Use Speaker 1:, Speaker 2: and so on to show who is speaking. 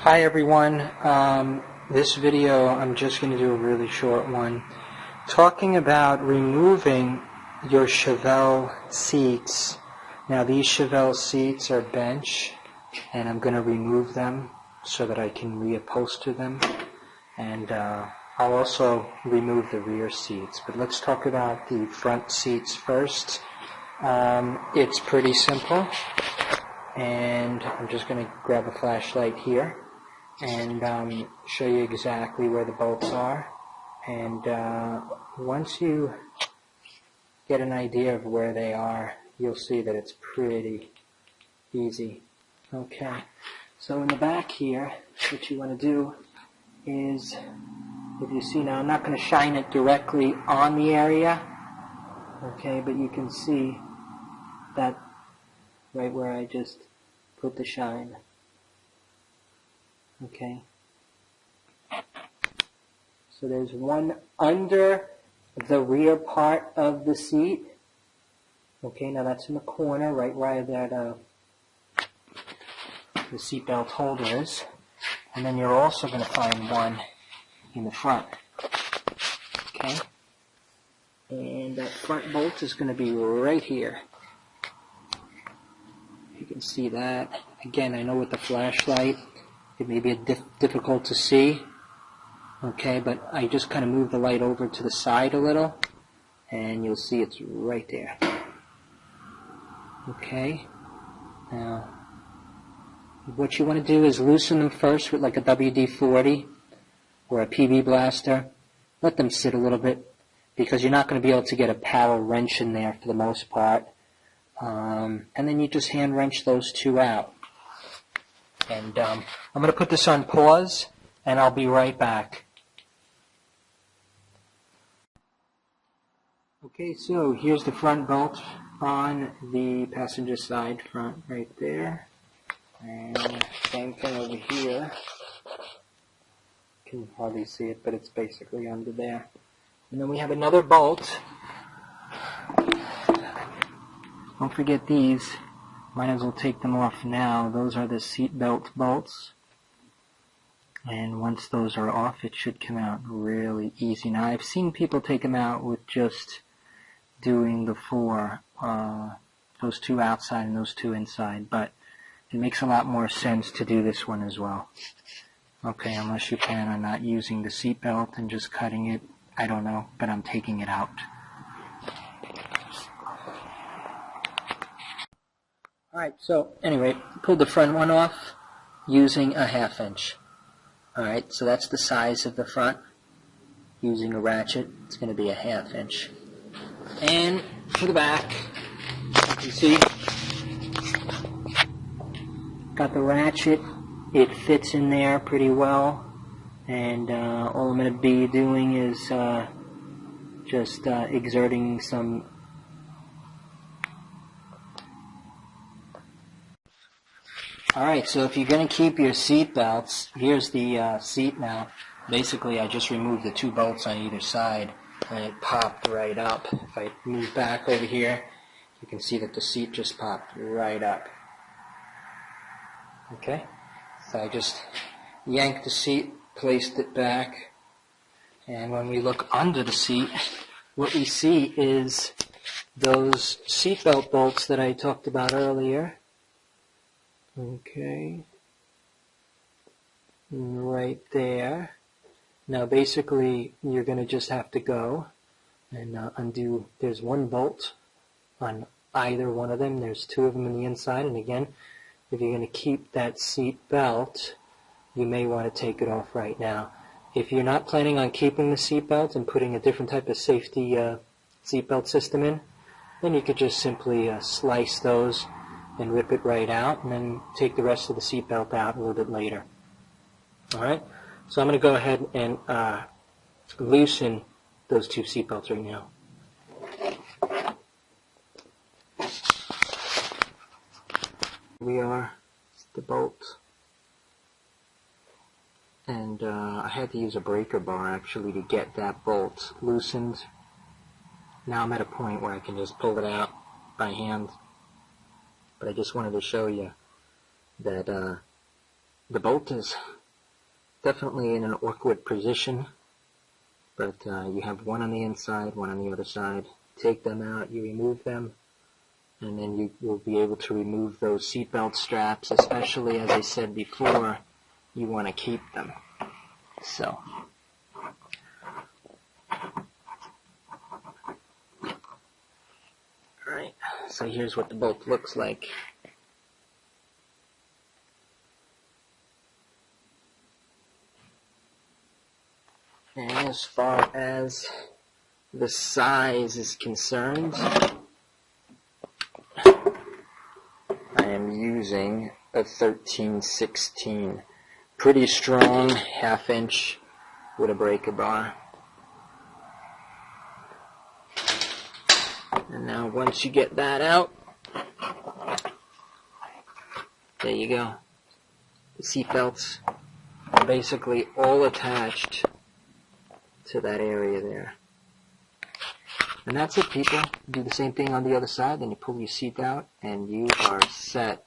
Speaker 1: Hi everyone. This video I'm just going to do a really short one talking about removing your Chevelle seats. Now these Chevelle seats are bench and I'm going to remove them so that I can reupholster them, and I'll also remove the rear seats. But let's talk about the front seats first. It's pretty simple, and I'm just going to grab a flashlight here and show you exactly where the bolts are. And once you get an idea of where they are, you'll see that it's pretty easy. Okay, so in the back here, what you want to do is, if you see now, I'm not going to shine it directly on the area, okay, but you can see that right where I just put the shine. Okay, so there's one under the rear part of the seat. Okay, now that's in the corner, right where that the seatbelt holder is. And then you're also going to find one in the front. Okay, and that front bolt is going to be right here. You can see that. Again, I know with the flashlight it may be difficult to see, okay, but I just kind of move the light over to the side a little, and you'll see it's right there. Okay, now what you want to do is loosen them first with like a WD-40 or a PB blaster. Let them sit a little bit, because you're not going to be able to get a power wrench in there for the most part. And then you just hand wrench those two out. And I'm going to put this on pause, and I'll be right back. Okay, so here's the front bolt on the passenger side front right there. And same thing over here. You can hardly see it, but it's basically under there. And then we have another bolt. Don't forget these. Might as well take them off now. Those are the seat belt bolts. And once those are off, it should come out really easy. Now, I've seen people take them out with just doing the four, those two outside and those two inside, but it makes a lot more sense to do this one as well. Okay, unless you plan on not using the seat belt and just cutting it, I don't know, but I'm taking it out. Alright, so anyway, pulled the front one off using a 1/2 inch. Alright, so that's the size of the front. Using a ratchet, it's going to be a 1/2 inch. And for the back, you see, got the ratchet. It fits in there pretty well. And all I'm going to be doing is just exerting some. Alright, so if you're going to keep your seat belts, here's the seat now. Basically, I just removed the two bolts on either side, and it popped right up. If I move back over here, you can see that the seat just popped right up. Okay, so I just yanked the seat, placed it back, and when we look under the seat, what we see is those seatbelt bolts that I talked about earlier. Okay, right there. Now basically you're going to just have to go and undo. There's one bolt on either one of them. There's two of them on the inside, and again, if you're going to keep that seat belt, you may want to take it off right now. If you're not planning on keeping the seat belt and putting a different type of safety seat belt system in, then you could just simply slice those and rip it right out, and then take the rest of the seat belt out a little bit later. Alright, so I'm going to go ahead and loosen those two seat belts right now. We are the bolt, and I had to use a breaker bar actually to get that bolt loosened. Now I'm at a point where I can just pull it out by hand, but I just wanted to show you that the bolt is definitely in an awkward position, but you have one on the inside, one on the other side. Take them out, you remove them, and then you will be able to remove those seatbelt straps, especially, as I said before, you want to keep them. So, alright, so here's what the bolt looks like. And as far as the size is concerned, I am using a 13/16. Pretty strong, 1/2 inch with a breaker bar. And now once you get that out, there you go. The seat belts are basically all attached to that area there. And that's it, people. Do the same thing on the other side, then you pull your seat out and you are set.